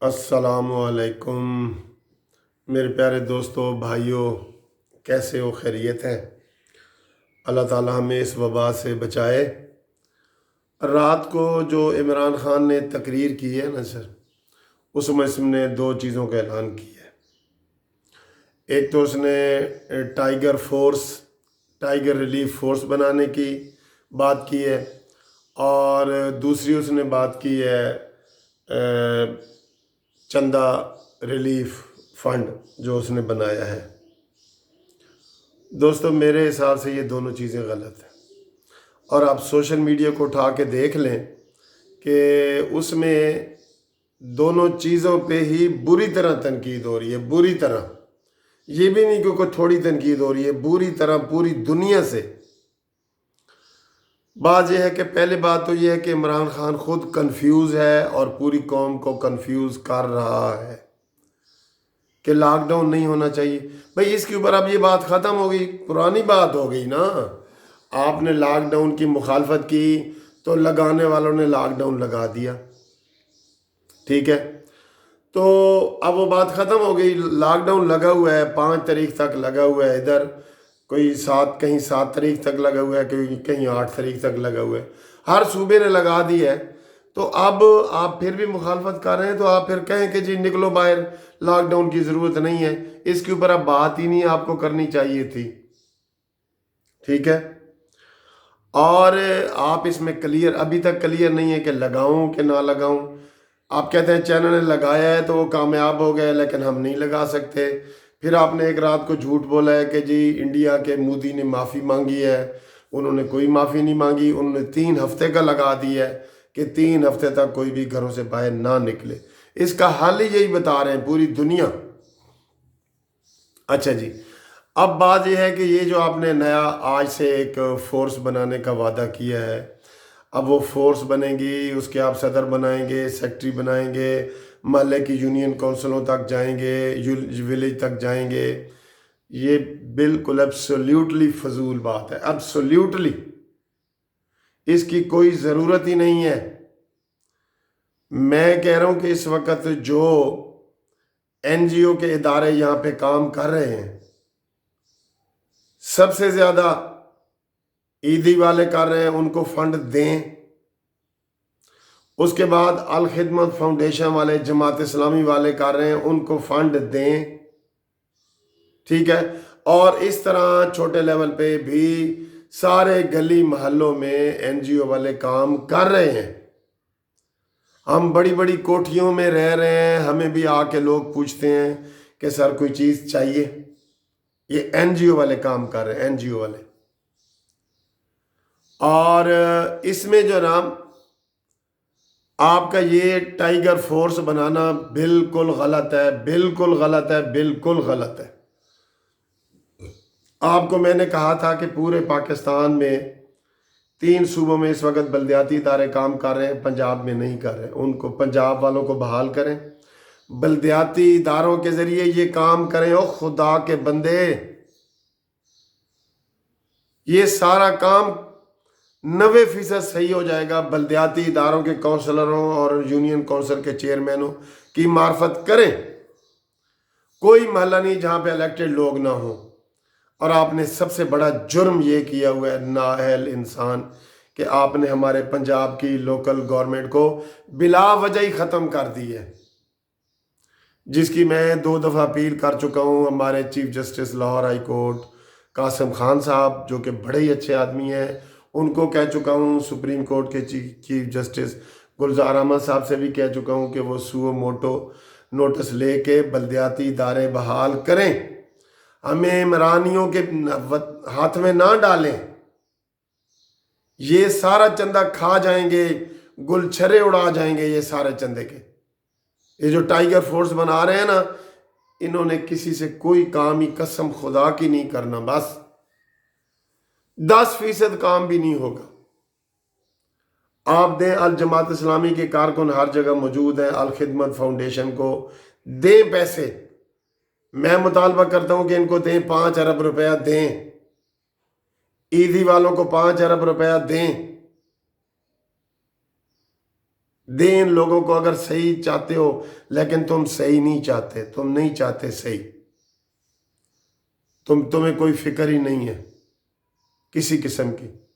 अस्सलामुअलैकुम मेरे प्यारे दोस्तों भाइयों, कैसे हो? खैरियत हैं? अल्लाह ताला हमें इस वबा से बचाए। रात को जो इमरान खान ने तकरीर की है ना सर, उसमें उसने दो चीज़ों का ऐलान किया है। एक तो उसने टाइगर रिलीफ फोर्स बनाने की बात की है, और दूसरी उसने बात की है चंदा रिलीफ फंड जो उसने बनाया है। दोस्तों, मेरे हिसाब से ये दोनों चीज़ें गलत हैं, और आप सोशल मीडिया को उठा के देख लें कि उसमें दोनों चीज़ों पे ही बुरी तरह तनकीद हो रही है। बुरी तरह, ये भी नहीं कि कोई थोड़ी तनकीद हो रही है, बुरी तरह पूरी दुनिया से। बात यह है कि पहले बात तो यह है कि इमरान खान खुद कंफ्यूज है और पूरी कौम को कंफ्यूज कर रहा है कि लॉकडाउन नहीं होना चाहिए। भाई, इसके ऊपर अब ये बात ख़त्म हो गई, पुरानी बात हो गई ना। आपने लॉकडाउन की मुखालफत की तो लगाने वालों ने लॉकडाउन लगा दिया, ठीक है। तो अब वो बात ख़त्म हो गई। लॉकडाउन लगा हुआ है, 5 तारीख तक लगा हुआ है। इधर कोई कहीं 7 तारीख तक लगा हुआ है, कहीं 8 तारीख तक लगा हुआ है। हर सूबे ने लगा दी है। तो अब आप फिर भी मुखालफत कर रहे हैं, तो आप फिर कहें कि जी निकलो बाहर, लॉकडाउन की ज़रूरत नहीं है। इसके ऊपर अब बात ही नहीं आपको करनी चाहिए थी, ठीक है। और आप इसमें क्लियर, अभी तक क्लियर नहीं है कि लगाऊं कि ना लगाऊं। आप कहते हैं चैनल ने लगाया है तो वो कामयाब हो गया, लेकिन हम नहीं लगा सकते। फिर आपने एक रात को झूठ बोला है कि जी इंडिया के मोदी ने माफ़ी मांगी है। उन्होंने कोई माफ़ी नहीं मांगी। उन्होंने 3 हफ्ते का लगा दिया है कि 3 हफ्ते तक कोई भी घरों से बाहर ना निकले। इसका हल ही यही बता रहे हैं पूरी दुनिया। अच्छा जी, अब बात यह है कि ये जो आपने नया आज से एक फोर्स बनाने का वादा किया है, अब वो फोर्स बनेगी, उसके आप सदर बनाएंगे, सेक्रेटरी बनाएंगे, महल्ले की यूनियन काउंसिलों तक जाएंगे, विलेज तक जाएंगे। ये बिल्कुल एब्सोल्यूटली फजूल बात है, एब्सोल्यूटली। इसकी कोई ज़रूरत ही नहीं है। मैं कह रहा हूँ कि इस वक्त जो एनजीओ के इदारे यहाँ पे काम कर रहे हैं, सबसे ज़्यादा ईदी वाले कर रहे हैं, उनको फंड दें। उसके बाद अल खिदमत फाउंडेशन वाले, जमात इस्लामी वाले कर रहे हैं, उनको फंड दें, ठीक है। और इस तरह छोटे लेवल पे भी सारे गली महल्लों में एनजीओ वाले काम कर रहे हैं। हम बड़ी बड़ी कोठियों में रह रहे हैं, हमें भी आके लोग पूछते हैं कि सर कोई चीज़ चाहिए। ये एनजीओ वाले काम कर रहे हैं, एनजीओ वाले। और इसमें जो नाम आपका ये टाइगर फोर्स बनाना बिल्कुल गलत है, बिल्कुल गलत है, बिल्कुल गलत है। आपको मैंने कहा था कि पूरे पाकिस्तान में 3 सूबों में इस वक्त बलदियाती इदारे काम कर रहे हैं, पंजाब में नहीं कर रहे। उनको, पंजाब वालों को बहाल करें, बलदियाती इदारों के ज़रिए ये काम करें। ओ खुदा के बंदे, ये सारा काम 90% सही हो जाएगा। बलदियाती इदारों के काउंसलरों और यूनियन काउंसिल के चेयरमैनों की मार्फत करें। कोई महल्ला नहीं जहाँ पे इलेक्टेड लोग ना हो। और आपने सबसे बड़ा जुर्म ये किया हुआ है, नाअहल इंसान, कि आपने हमारे पंजाब की लोकल गवर्नमेंट को बिला वजह ही ख़त्म कर दी है, जिसकी मैं 2 दफ़ा अपील कर चुका हूँ। हमारे chief justice Lahore high court Qasim Khan sahab, जो कि बड़े ही अच्छे आदमी हैं, उनको कह चुका हूँ। सुप्रीम कोर्ट के चीफ जस्टिस गुलजार अहमद साहब से भी कह चुका हूँ कि वो सुओ मोटो नोटिस लेके बलदियाती इदारे बहाल करें। हमें इमरानियों के हाथ में ना डालें। ये सारा चंदा खा जाएंगे, गुलछरे उड़ा जाएंगे ये सारे चंदे के। ये जो टाइगर फोर्स बना रहे हैं ना, इन्होंने किसी से कोई काम ही कसम खुदा की नहीं करना। बस 10% काम भी नहीं होगा। आप दें, अल जमात इस्लामी के कारकुन हर जगह मौजूद हैं, अल खिदमत फाउंडेशन को दें पैसे। मैं मुतालबा करता हूं कि इनको दें, 5 अरब रुपया दें। ईदी वालों को 5 अरब रुपया दें। दे इन लोगों को अगर सही चाहते हो, लेकिन तुम सही नहीं चाहते, तुम नहीं चाहते सही, तुम्हें कोई फिक्र ही नहीं है किसी किस्म की।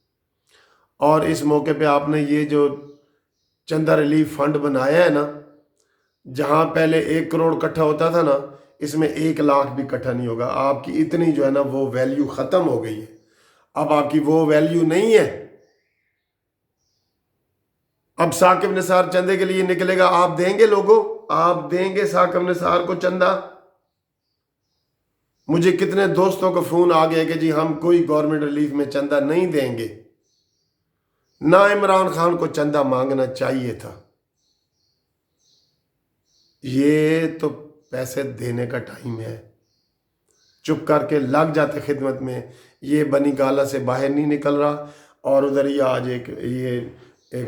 और इस मौके पे आपने ये जो चंदा रिलीफ फंड बनाया है ना, जहां पहले 1 करोड़ इकट्ठा होता था ना, इसमें 1 लाख भी इकट्ठा नहीं होगा। आपकी इतनी जो है ना वो वैल्यू खत्म हो गई है, अब आपकी वो वैल्यू नहीं है। अब साकिब निसार चंदे के लिए निकलेगा, आप देंगे लोगों, आप देंगे साकिब निसार को चंदा? मुझे कितने दोस्तों को फोन आ गए कि जी हम कोई गवर्नमेंट रिलीफ में चंदा नहीं देंगे। ना इमरान खान को चंदा मांगना चाहिए था, ये तो पैसे देने का टाइम है। चुप करके लग जाते खिदमत में। ये बनी गाला से बाहर नहीं निकल रहा, और उधर ही आज एक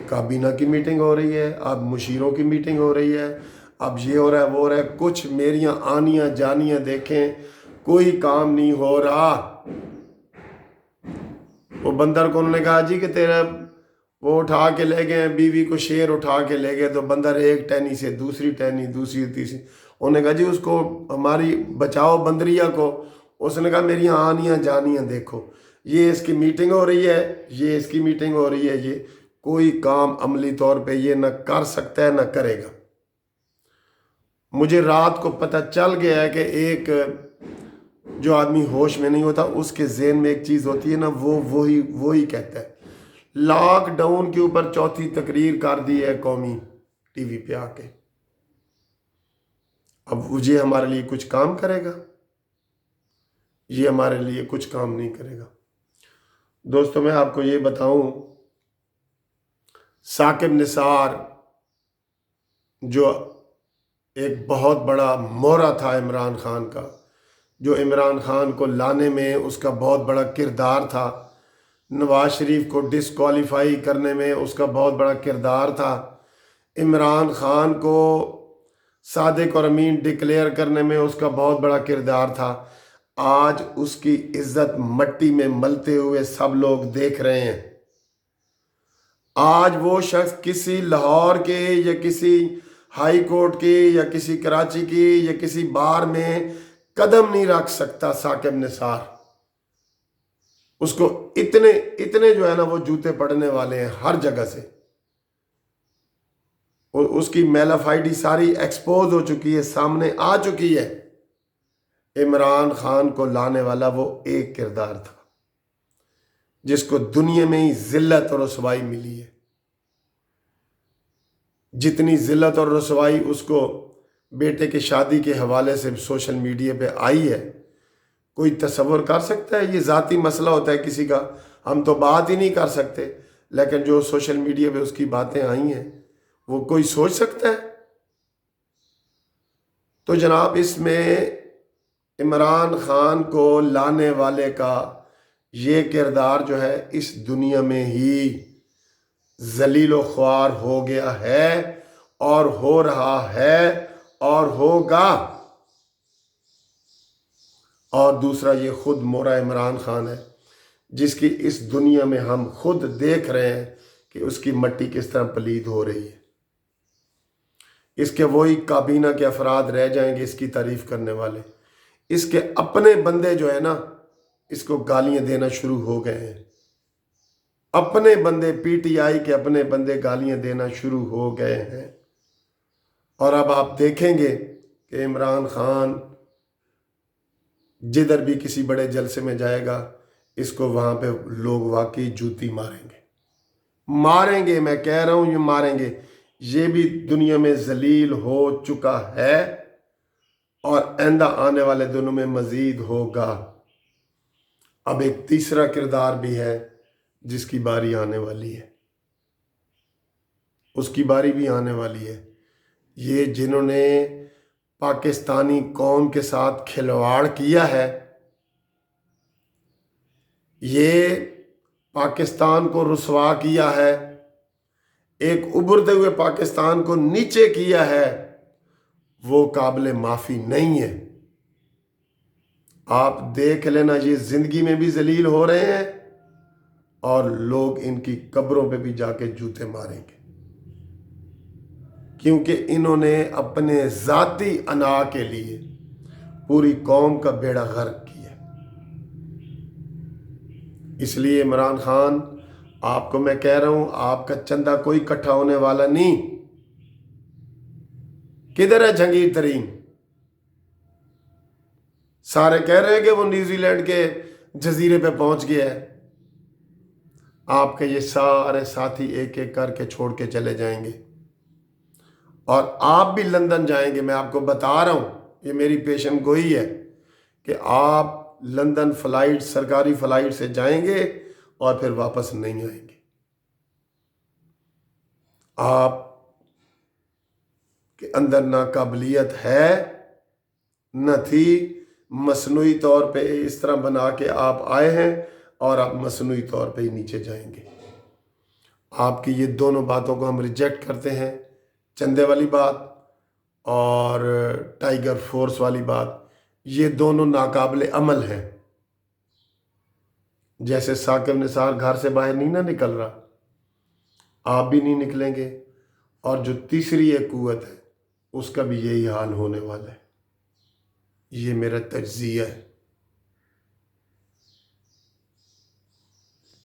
काबीना की मीटिंग हो रही है, अब मुशीरों की मीटिंग हो रही है, अब ये हो रहा है वो हो रहा है। कुछ मेरियां आनियां जानियां देखें, कोई काम नहीं हो रहा। वो बंदर को उन्होंने कहा जी कि तेरा वो उठा के ले गए, बीवी को शेर उठा के ले गए, तो बंदर एक टहनी से दूसरी टहनी, दूसरी तीसरी। उन्होंने कहा जी उसको हमारी बचाओ बंदरिया को। उसने कहा मेरी आनियां जानियां देखो, ये इसकी मीटिंग हो रही है, ये इसकी मीटिंग हो रही है, ये कोई काम अमली तौर पे ये न कर सकता है न करेगा। मुझे रात को पता चल गया है कि एक जो आदमी होश में नहीं होता उसके ज़हन में एक चीज़ होती है ना, वो ही कहता है। लॉकडाउन के ऊपर चौथी तकरीर कर दी है कौमी टीवी पे आके। अब ये हमारे लिए कुछ काम करेगा? ये हमारे लिए कुछ काम नहीं करेगा। दोस्तों मैं आपको ये बताऊं, साकिब निसार जो एक बहुत बड़ा मोहरा था इमरान खान का, जो इमरान खान को लाने में उसका बहुत बड़ा किरदार था, नवाज शरीफ को डिसक्वालीफाई करने में उसका बहुत बड़ा किरदार था, इमरान खान को सादिक और अमीन डिक्लेयर करने में उसका बहुत बड़ा किरदार था। आज उसकी इज्जत मट्टी में मलते हुए सब लोग देख रहे हैं। आज वो शख्स किसी लाहौर के या किसी हाई कोर्ट की या किसी कराची की या किसी बार में कदम नहीं रख सकता। साकिब निसार, उसको इतने इतने जो है ना वो जूते पड़ने वाले हैं हर जगह से। और उसकी मेलाफाइडी सारी एक्सपोज हो चुकी है, सामने आ चुकी है। इमरान खान को लाने वाला वो एक किरदार था जिसको दुनिया में ही जिल्लत और रसवाई मिली है। जितनी जिल्लत और रसवाई उसको बेटे की शादी के हवाले से सोशल मीडिया पे आई है, कोई तसव्वुर कर सकता है? ये ज़ाती मसला होता है किसी का, हम तो बात ही नहीं कर सकते, लेकिन जो सोशल मीडिया पे उसकी बातें आई हैं वो कोई सोच सकता है? तो जनाब इसमें इमरान खान को लाने वाले का ये किरदार जो है इस दुनिया में ही जलीलो ख्वार हो गया है और हो रहा है और होगा। और दूसरा ये खुद मोरा इमरान खान है जिसकी इस दुनिया में हम खुद देख रहे हैं कि उसकी मट्टी किस तरह पलीद हो रही है। इसके वही काबीना के अफराद रह जाएंगे इसकी तारीफ करने वाले। इसके अपने बंदे जो है ना इसको गालियां देना शुरू हो गए हैं। अपने बंदे, पीटीआई के अपने बंदे गालियां देना शुरू हो गए हैं। और अब आप देखेंगे कि इमरान खान जिधर भी किसी बड़े जलसे में जाएगा इसको वहां पे लोग वाकई जूती मारेंगे। मैं कह रहा हूं ये मारेंगे। ये भी दुनिया में जलील हो चुका है और आइंदा आने वाले दिनों में मजीद होगा। अब एक तीसरा किरदार भी है जिसकी बारी आने वाली है, उसकी बारी भी आने वाली है। ये जिन्होंने पाकिस्तानी कौम के साथ खिलवाड़ किया है, ये पाकिस्तान को रुसवा किया है, एक उभरते हुए पाकिस्तान को नीचे किया है, वो काबिल माफ़ी नहीं है। आप देख लेना, ये जिंदगी में भी जलील हो रहे हैं और लोग इनकी कब्रों पे भी जाके जूते मारेंगे। کیونکہ انہوں نے اپنے ذاتی انا کے لیے پوری قوم کا بیڑا غرق کیا۔ اس لیے عمران خان آپ کو میں کہہ رہا ہوں، آپ کا چندہ کوئی اکٹھا ہونے والا نہیں۔ کدھر ہے جہانگیر ترین؟ سارے کہہ رہے ہیں کہ وہ نیوزی لینڈ کے جزیرے پہ پہنچ گیا ہے۔ آپ کے یہ سارے ساتھی ایک ایک کر کے چھوڑ کے چلے جائیں گے، اور آپ بھی لندن جائیں گے۔ میں آپ کو بتا رہا ہوں، یہ میری پیشن گوئی ہے کہ آپ لندن فلائٹ، سرکاری فلائٹ سے جائیں گے اور پھر واپس نہیں آئیں گے۔ آپ کے اندر نہ قابلیت ہے، نہ تھی، مصنوعی طور پہ اس طرح بنا کے آپ آئے ہیں، اور آپ مصنوعی طور پہ ہی نیچے جائیں گے۔ آپ کی یہ دونوں باتوں کو ہم ریجیکٹ کرتے ہیں، چندے والی بات اور ٹائیگر فورس والی بات۔ یہ دونوں ناقابل عمل ہیں۔ جیسے ثاقب نثار گھر سے باہر نہیں نہ نکل رہا، آپ بھی نہیں نکلیں گے، اور جو تیسری ایک قوت ہے اس کا بھی یہی حال ہونے والا ہے۔ یہ میرا تجزیہ ہے۔